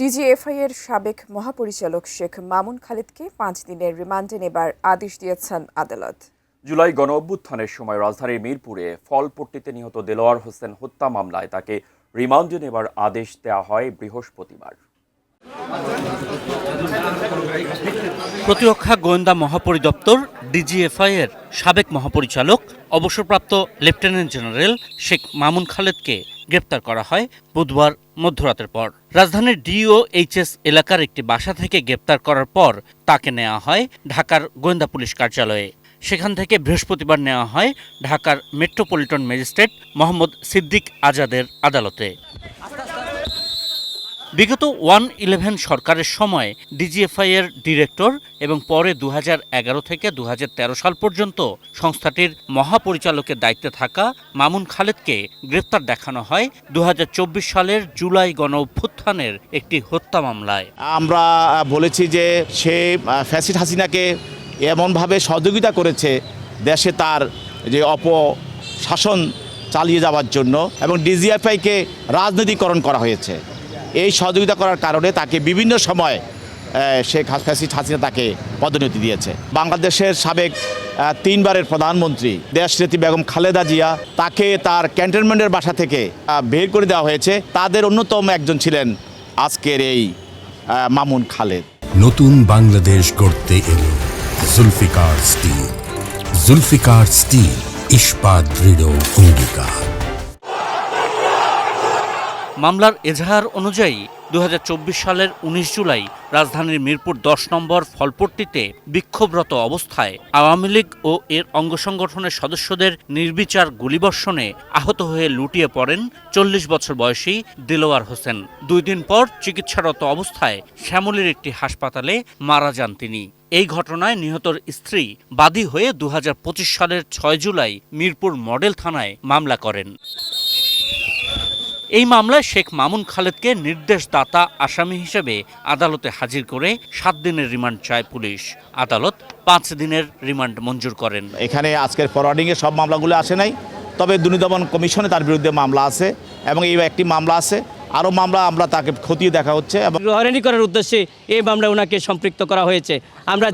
DGFI এর সাবেক মহাপরিচালক শেখ মামুন খালেদকে 5 দিনের রিমান্ডে নেবার আদেশ দিয়েছেন আদালত। জুলাই গণঅভ্যুত্থানের সময় রাজধানীর মিরপুরে ফলপট্টিতে নিহত দেলোয়ার হোসেন হত্যা মামলায় তাকে রিমান্ডে নেবার আদেশ দেওয়া হয় বৃহস্পতিবার। প্রতিরক্ষা গোয়েন্দা মহাপরিদপ্তর ডিজিএফআই এর সাবেক মহাপরিচালক অবসরপ্রাপ্ত লেফটেন্যান্ট জেনারেল শেখ মামুন খালেদকে গ্রেপ্তার করা হয় বুধবার মধ্যরাতের পর। রাজধানীর ডিওএইচএস এলাকার একটি বাসা থেকে গ্রেপ্তার করার পর তাকে নেওয়া হয় ঢাকার গোয়েন্দা পুলিশ কার্যালয়ে। সেখান থেকে বৃহস্পতিবার নেওয়া হয় ঢাকার মেট্রোপলিটন ম্যাজিস্ট্রেট মোহাম্মদ সিদ্দিক আজাদের আদালতে। বিগত 1-11 সরকারের সময় ডিজিএফআই এর ডিরেক্টর এবং পরে 2011 থেকে 2013 সাল পর্যন্ত সংস্থাটির মহাপরিচালকের দায়িত্বে থাকা মামুন খালেদকে গ্রেপ্তার দেখানো হয় 2024 সালের জুলাই গণঅভ্যুত্থানের একটি হত্যা মামলায়। আমরা বলেছি যে সে ফ্যাসিস্ট হাসিনাকে এমনভাবে সহযোগিতা করেছে দেশে তার যে অপশাসন চালিয়ে যাওয়ার জন্য, এবং ডিজিএফআইকে রাজনীতিকরণ করা হয়েছে। এই সহযোগিতা করার কারণে তাকে বিভিন্ন সময় শেখ ফ্যাসিস্ট হাসিনা তাকে পদোন্নতি দিয়েছে। বাংলাদেশের সাবেক 3 বারের প্রধানমন্ত্রী দেশনেত্রী বেগম খালেদা জিয়া, তাকে তার ক্যান্টনমেন্টের বাসা থেকে বের করে দেওয়া হয়েছে। তাদের অন্যতম একজন ছিলেন আজকের এই মামুন খালেদ। নতুন বাংলাদেশ গড়তে এলো জুলফিকার স্টিল। জুলফিকার স্টিল, ইস্পাত দৃঢ় অঙ্গীকার। মামলার এজাহার অনুযায়ী 2024 সালের 19 জুলাই রাজধানীর মিরপুর 10 নম্বর ফলপট্টিতে বিক্ষোভরত অবস্থায় আওয়ামী লীগ ও এর অঙ্গ সংগঠনের সদস্যদের নির্বিচার গুলিবর্ষণে আহত হয়ে লুটিয়ে পড়েন 40 বছর বয়সী দেলোয়ার হোসেন। 2 দিন পর চিকিৎসারত অবস্থায় শ্যামলীর একটি হাসপাতালে মারা যান তিনি। এই ঘটনায় নিহতর স্ত্রী বাদী হয়ে 2025 সালের 6 জুলাই মিরপুর মডেল থানায় মামলা করেন। এই মামলায় শেখ মামুন খালেদকে নির্দেশদাতা আসামি হিসেবে আদালতে হাজির করে 7 দিনের রিমান্ড চায় পুলিশ। আদালত 5 দিনের রিমান্ড মঞ্জুর করেন। এখানে আজকের ফরওয়ার্ডিংয়ে সব মামলাগুলো আসে নাই, তবে দুর্নীতি দমন কমিশনে তার বিরুদ্ধে মামলা আছে এবং এই একটি মামলা আছে। আরও মামলা আমরা তাকে খতিয়ে দেখা হচ্ছে এবং হয়রানি করার উদ্দেশ্যে এই মামলায় ওনাকে সম্পৃক্ত করা হয়েছে। আমরা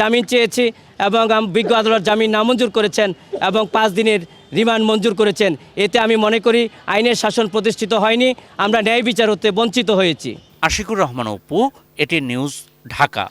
জামিন চেয়েছি এবং বিজ্ঞ আদালত জামিন নামঞ্জুর করেছেন এবং 5 দিনের রিমান্ড মঞ্জুর করেছেন। এতে আমি মনে করি আইনের শাসন প্রতিষ্ঠিত হয়নি, আমরা ন্যায় বিচার হতে বঞ্চিত হয়েছি। আশিকুর রহমান অপু, এটি নিউজ, ঢাকা।